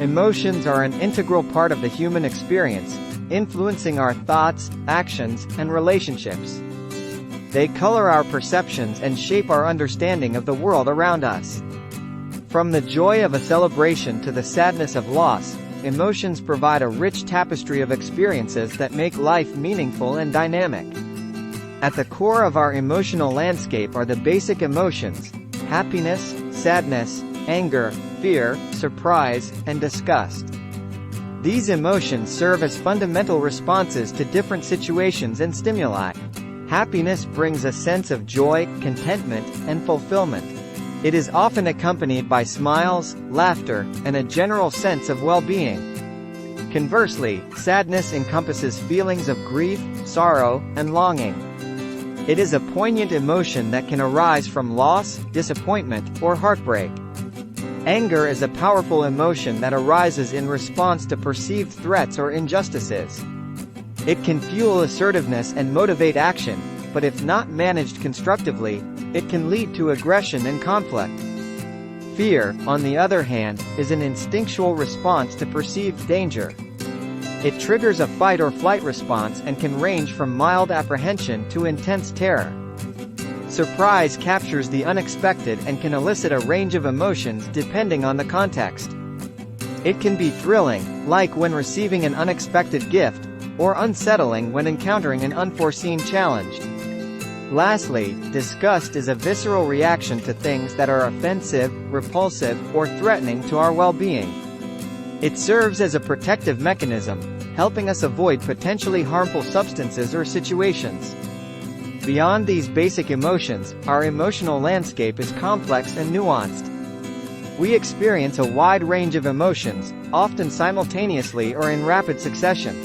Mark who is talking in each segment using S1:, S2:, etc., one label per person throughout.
S1: Emotions are an integral part of the human experience, influencing our thoughts, actions, and relationships. They color our perceptions and shape our understanding of the world around us. From the joy of a celebration to the sadness of loss, emotions provide a rich tapestry of experiences that make life meaningful and dynamic. At the core of our emotional landscape are the basic emotions: happiness, sadness, anger, fear, surprise, and disgust. These emotions serve as fundamental responses to different situations and stimuli. Happiness brings a sense of joy, contentment, and fulfillment. It is often accompanied by smiles, laughter, and a general sense of well-being. Conversely, sadness encompasses feelings of grief, sorrow, and longing. It is a poignant emotion that can arise from loss, disappointment, or heartbreak. Anger is a powerful emotion that arises in response to perceived threats or injustices. It can fuel assertiveness and motivate action, but if not managed constructively, it can lead to aggression and conflict. Fear, on the other hand, is an instinctual response to perceived danger. It triggers a fight-or-flight response and can range from mild apprehension to intense terror. Surprise captures the unexpected and can elicit a range of emotions depending on the context. It can be thrilling, like when receiving an unexpected gift, or unsettling when encountering an unforeseen challenge. Lastly, disgust is a visceral reaction to things that are offensive, repulsive, or threatening to our well-being. It serves as a protective mechanism, helping us avoid potentially harmful substances or situations. Beyond these basic emotions, our emotional landscape is complex and nuanced. We experience a wide range of emotions, often simultaneously or in rapid succession.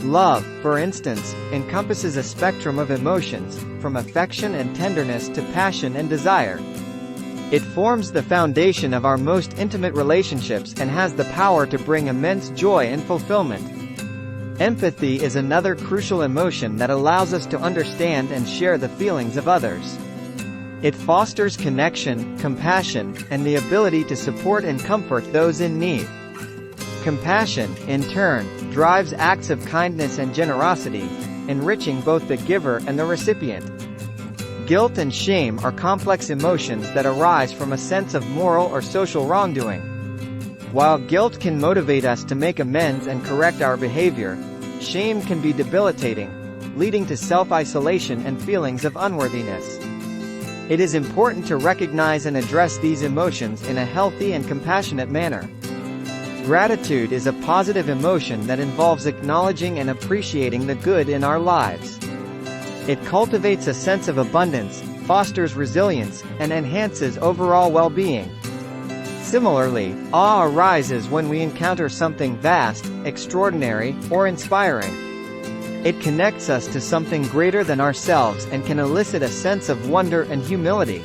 S1: Love, for instance, encompasses a spectrum of emotions, from affection and tenderness to passion and desire. It forms the foundation of our most intimate relationships and has the power to bring immense joy and fulfillment. Empathy is another crucial emotion that allows us to understand and share the feelings of others. It fosters connection, compassion, and the ability to support and comfort those in need. Compassion, in turn, drives acts of kindness and generosity, enriching both the giver and the recipient. Guilt and shame are complex emotions that arise from a sense of moral or social wrongdoing. While guilt can motivate us to make amends and correct our behavior, shame can be debilitating, leading to self-isolation and feelings of unworthiness. It is important to recognize and address these emotions in a healthy and compassionate manner. Gratitude is a positive emotion that involves acknowledging and appreciating the good in our lives. It cultivates a sense of abundance, fosters resilience, and enhances overall well-being. Similarly, awe arises when we encounter something vast, extraordinary, or inspiring. It connects us to something greater than ourselves and can elicit a sense of wonder and humility.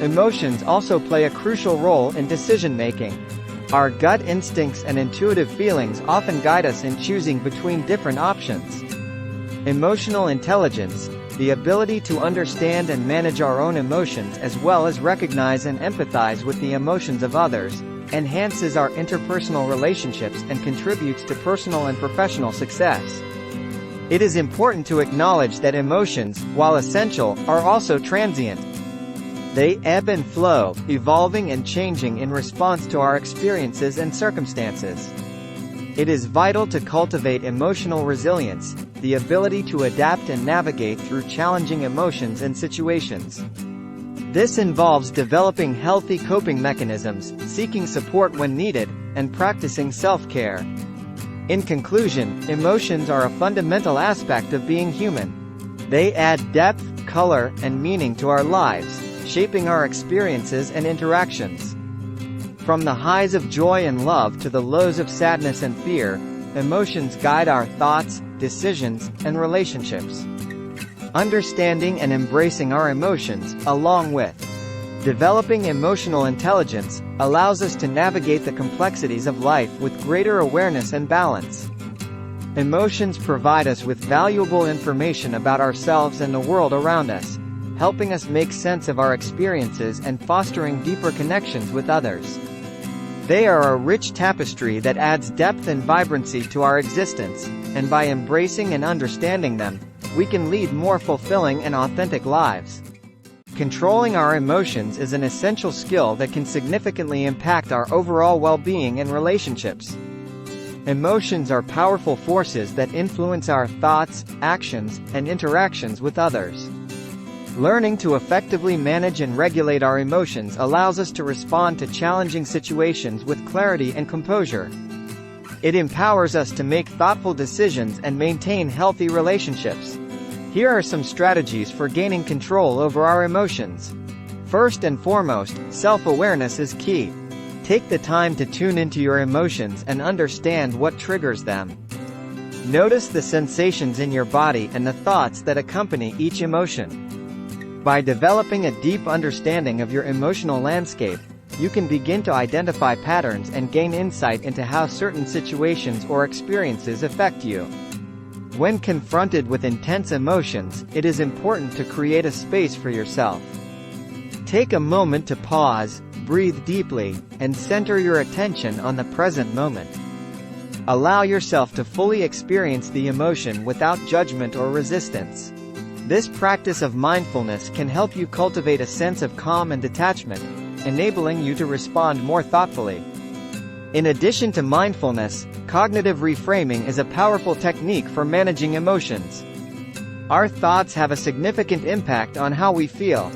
S1: Emotions also play a crucial role in decision-making. Our gut instincts and intuitive feelings often guide us in choosing between different options. Emotional intelligence, the ability to understand and manage our own emotions as well as recognize and empathize with the emotions of others, enhances our interpersonal relationships and contributes to personal and professional success. It is important to acknowledge that emotions, while essential, are also transient. They ebb and flow, evolving and changing in response to our experiences and circumstances. It is vital to cultivate emotional resilience, the ability to adapt and navigate through challenging emotions and situations. This involves developing healthy coping mechanisms, seeking support when needed, and practicing self-care. In conclusion, emotions are a fundamental aspect of being human. They add depth, color, and meaning to our lives, shaping our experiences and interactions. From the highs of joy and love to the lows of sadness and fear, emotions guide our thoughts, decisions, and relationships. Understanding and embracing our emotions, along with developing emotional intelligence, allows us to navigate the complexities of life with greater awareness and balance. Emotions provide us with valuable information about ourselves and the world around us, helping us make sense of our experiences and fostering deeper connections with others. They are a rich tapestry that adds depth and vibrancy to our existence, and by embracing and understanding them, we can lead more fulfilling and authentic lives. Controlling our emotions is an essential skill that can significantly impact our overall well-being and relationships. Emotions are powerful forces that influence our thoughts, actions, and interactions with others. Learning to effectively manage and regulate our emotions allows us to respond to challenging situations with clarity and composure. It empowers us to make thoughtful decisions and maintain healthy relationships. Here are some strategies for gaining control over our emotions. First and foremost, self-awareness is key. Take the time to tune into your emotions and understand what triggers them. Notice the sensations in your body and the thoughts that accompany each emotion. By developing a deep understanding of your emotional landscape, you can begin to identify patterns and gain insight into how certain situations or experiences affect you. When confronted with intense emotions, it is important to create a space for yourself. Take a moment to pause, breathe deeply, and center your attention on the present moment. Allow yourself to fully experience the emotion without judgment or resistance. This practice of mindfulness can help you cultivate a sense of calm and detachment, enabling you to respond more thoughtfully. In addition to mindfulness, cognitive reframing is a powerful technique for managing emotions. Our thoughts have a significant impact on how we feel.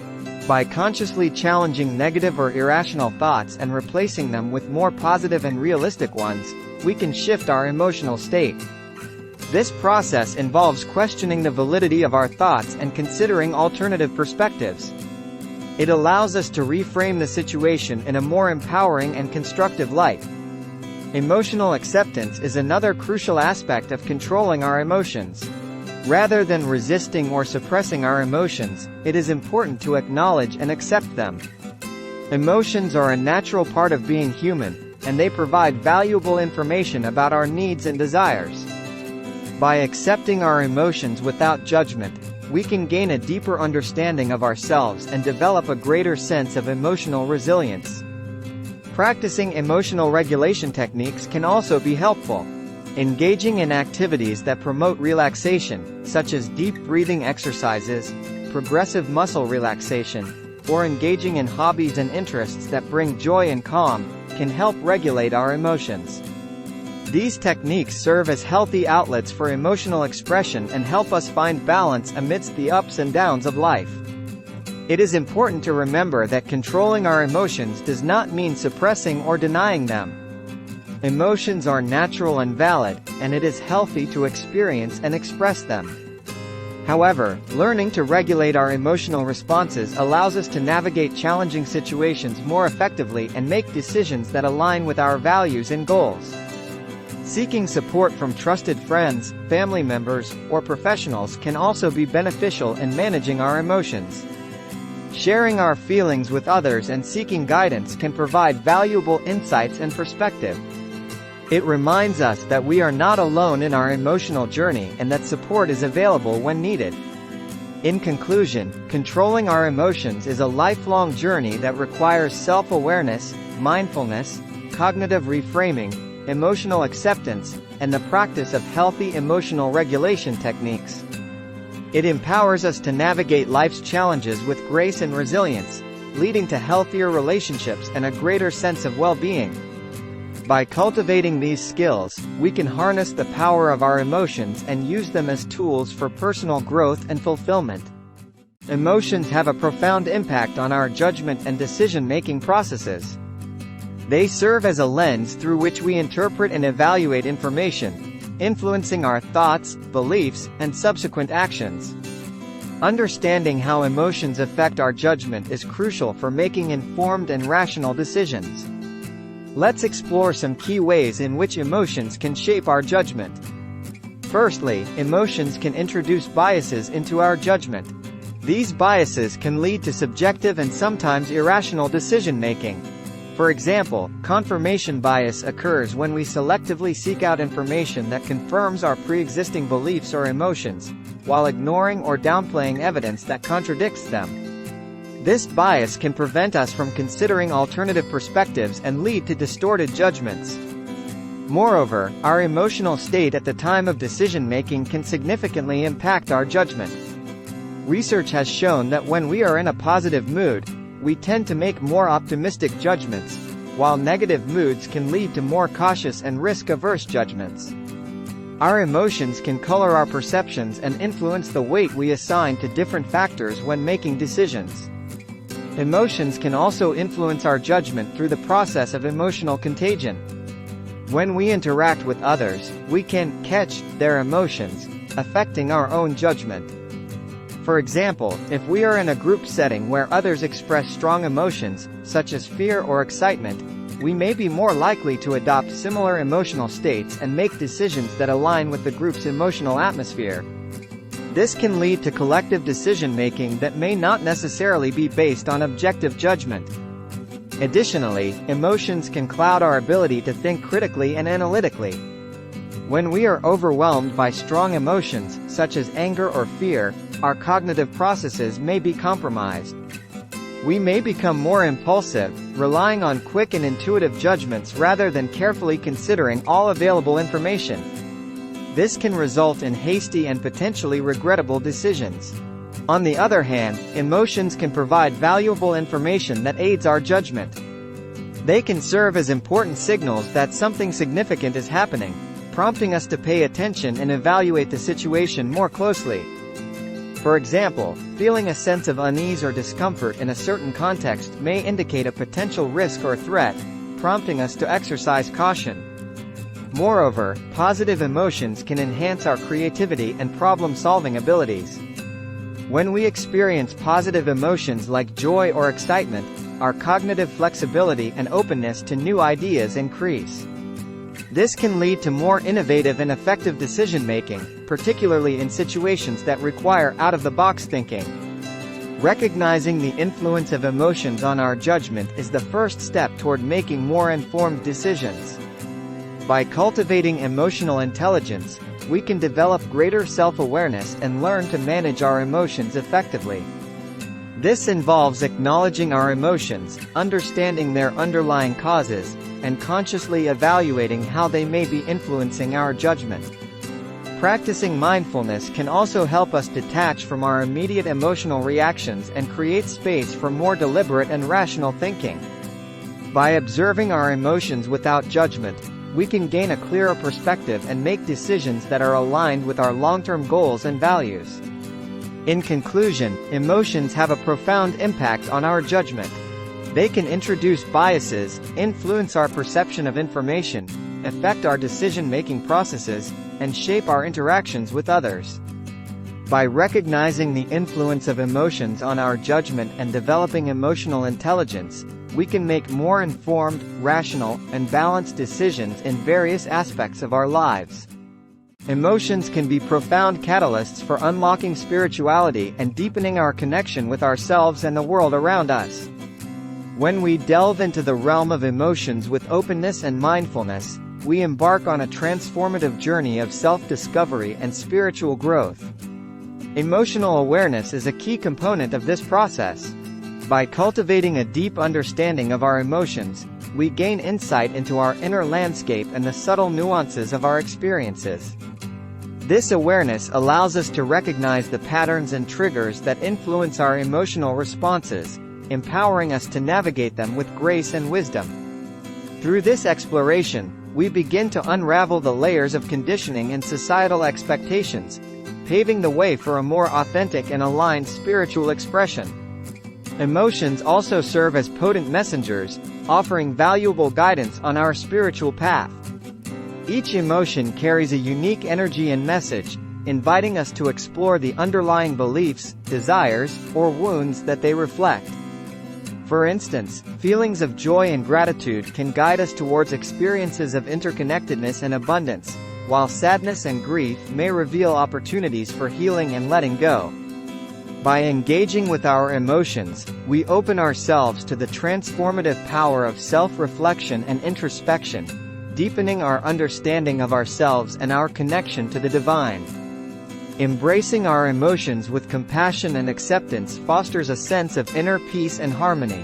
S1: By consciously challenging negative or irrational thoughts and replacing them with more positive and realistic ones, we can shift our emotional state. This process involves questioning the validity of our thoughts and considering alternative perspectives. It allows us to reframe the situation in a more empowering and constructive light. Emotional acceptance is another crucial aspect of controlling our emotions. Rather than resisting or suppressing our emotions, it is important to acknowledge and accept them. Emotions are a natural part of being human, and they provide valuable information about our needs and desires. By accepting our emotions without judgment, we can gain a deeper understanding of ourselves and develop a greater sense of emotional resilience. Practicing emotional regulation techniques can also be helpful. Engaging in activities that promote relaxation, such as deep breathing exercises, progressive muscle relaxation, or engaging in hobbies and interests that bring joy and calm, can help regulate our emotions. These techniques serve as healthy outlets for emotional expression and help us find balance amidst the ups and downs of life. It is important to remember that controlling our emotions does not mean suppressing or denying them. Emotions are natural and valid, and it is healthy to experience and express them. However, learning to regulate our emotional responses allows us to navigate challenging situations more effectively and make decisions that align with our values and goals. Seeking support from trusted friends, family members, or professionals can also be beneficial in managing our emotions. Sharing our feelings with others and seeking guidance can provide valuable insights and perspective. It reminds us that we are not alone in our emotional journey and that support is available when needed. In conclusion, controlling our emotions is a lifelong journey that requires self-awareness, mindfulness, cognitive reframing, emotional acceptance, and the practice of healthy emotional regulation techniques. It empowers us to navigate life's challenges with grace and resilience, leading to healthier relationships and a greater sense of well-being. By cultivating these skills, we can harness the power of our emotions and use them as tools for personal growth and fulfillment. Emotions have a profound impact on our judgment and decision-making processes. They serve as a lens through which we interpret and evaluate information, influencing our thoughts, beliefs, and subsequent actions. Understanding how emotions affect our judgment is crucial for making informed and rational decisions. Let's explore some key ways in which emotions can shape our judgment. Firstly, emotions can introduce biases into our judgment. These biases can lead to subjective and sometimes irrational decision-making. For example, confirmation bias occurs when we selectively seek out information that confirms our pre-existing beliefs or emotions, while ignoring or downplaying evidence that contradicts them. This bias can prevent us from considering alternative perspectives and lead to distorted judgments. Moreover, our emotional state at the time of decision-making can significantly impact our judgment. Research has shown that when we are in a positive mood, we tend to make more optimistic judgments, while negative moods can lead to more cautious and risk-averse judgments. Our emotions can color our perceptions and influence the weight we assign to different factors when making decisions. Emotions can also influence our judgment through the process of emotional contagion. When we interact with others, we can catch their emotions, affecting our own judgment. For example, if we are in a group setting where others express strong emotions, such as fear or excitement, we may be more likely to adopt similar emotional states and make decisions that align with the group's emotional atmosphere. This can lead to collective decision-making that may not necessarily be based on objective judgment. Additionally, emotions can cloud our ability to think critically and analytically. When we are overwhelmed by strong emotions, such as anger or fear, our cognitive processes may be compromised. We may become more impulsive, relying on quick and intuitive judgments rather than carefully considering all available information. This can result in hasty and potentially regrettable decisions. On the other hand, emotions can provide valuable information that aids our judgment. They can serve as important signals that something significant is happening, prompting us to pay attention and evaluate the situation more closely. For example, feeling a sense of unease or discomfort in a certain context may indicate a potential risk or threat, prompting us to exercise caution. Moreover, positive emotions can enhance our creativity and problem-solving abilities. When we experience positive emotions like joy or excitement, our cognitive flexibility and openness to new ideas increase. This can lead to more innovative and effective decision-making, particularly in situations that require out-of-the-box thinking. Recognizing the influence of emotions on our judgment is the first step toward making more informed decisions. By cultivating emotional intelligence, we can develop greater self-awareness and learn to manage our emotions effectively. This involves acknowledging our emotions, understanding their underlying causes, and consciously evaluating how they may be influencing our judgment. Practicing mindfulness can also help us detach from our immediate emotional reactions and create space for more deliberate and rational thinking. By observing our emotions without judgment, we can gain a clearer perspective and make decisions that are aligned with our long-term goals and values. In conclusion, emotions have a profound impact on our judgment. They can introduce biases, influence our perception of information, affect our decision-making processes, and shape our interactions with others. By recognizing the influence of emotions on our judgment and developing emotional intelligence, we can make more informed, rational, and balanced decisions in various aspects of our lives. Emotions can be profound catalysts for unlocking spirituality and deepening our connection with ourselves and the world around us. When we delve into the realm of emotions with openness and mindfulness, we embark on a transformative journey of self-discovery and spiritual growth. Emotional awareness is a key component of this process. By cultivating a deep understanding of our emotions, we gain insight into our inner landscape and the subtle nuances of our experiences. This awareness allows us to recognize the patterns and triggers that influence our emotional responses, empowering us to navigate them with grace and wisdom. Through this exploration, we begin to unravel the layers of conditioning and societal expectations, paving the way for a more authentic and aligned spiritual expression. Emotions also serve as potent messengers, offering valuable guidance on our spiritual path. Each emotion carries a unique energy and message, inviting us to explore the underlying beliefs, desires, or wounds that they reflect. For instance, feelings of joy and gratitude can guide us towards experiences of interconnectedness and abundance, while sadness and grief may reveal opportunities for healing and letting go. By engaging with our emotions, we open ourselves to the transformative power of self-reflection and introspection, deepening our understanding of ourselves and our connection to the divine. Embracing our emotions with compassion and acceptance fosters a sense of inner peace and harmony.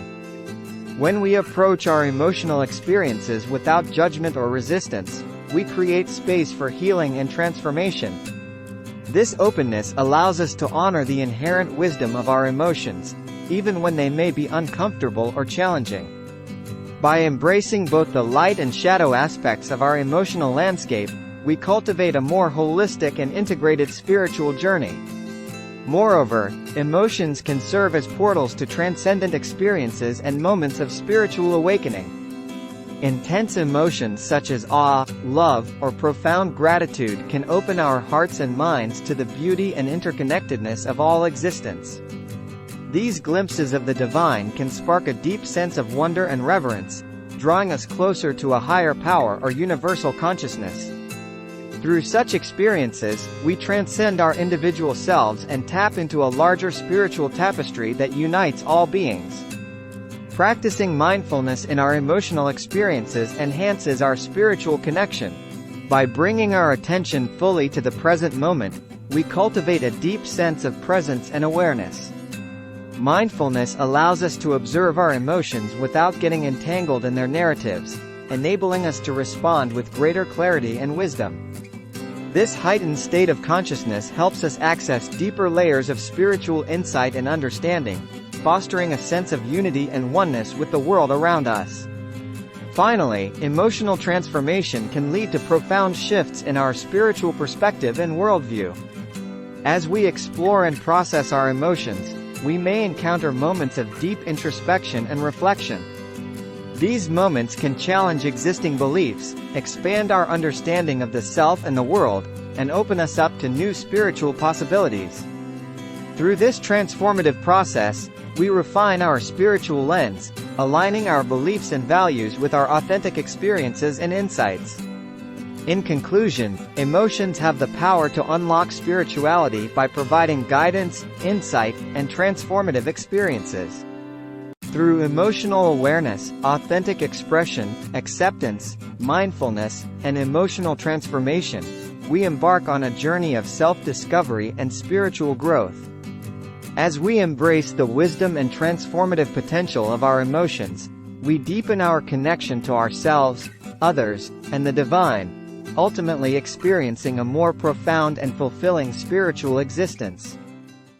S1: When we approach our emotional experiences without judgment or resistance, we create space for healing and transformation. This openness allows us to honor the inherent wisdom of our emotions, even when they may be uncomfortable or challenging. By embracing both the light and shadow aspects of our emotional landscape, we cultivate a more holistic and integrated spiritual journey. Moreover, emotions can serve as portals to transcendent experiences and moments of spiritual awakening. Intense emotions such as awe, love, or profound gratitude can open our hearts and minds to the beauty and interconnectedness of all existence. These glimpses of the divine can spark a deep sense of wonder and reverence, drawing us closer to a higher power or universal consciousness. Through such experiences, we transcend our individual selves and tap into a larger spiritual tapestry that unites all beings. Practicing mindfulness in our emotional experiences enhances our spiritual connection. By bringing our attention fully to the present moment, we cultivate a deep sense of presence and awareness. Mindfulness allows us to observe our emotions without getting entangled in their narratives, enabling us to respond with greater clarity and wisdom. This heightened state of consciousness helps us access deeper layers of spiritual insight and understanding, fostering a sense of unity and oneness with the world around us. Finally, emotional transformation can lead to profound shifts in our spiritual perspective and worldview. As we explore and process our emotions, we may encounter moments of deep introspection and reflection. These moments can challenge existing beliefs, expand our understanding of the self and the world, and open us up to new spiritual possibilities. Through this transformative process, we refine our spiritual lens, aligning our beliefs and values with our authentic experiences and insights. In conclusion, emotions have the power to unlock spirituality by providing guidance, insight, and transformative experiences. Through emotional awareness, authentic expression, acceptance, mindfulness, and emotional transformation, we embark on a journey of self-discovery and spiritual growth. As we embrace the wisdom and transformative potential of our emotions, we deepen our connection to ourselves, others, and the divine, ultimately experiencing a more profound and fulfilling spiritual existence.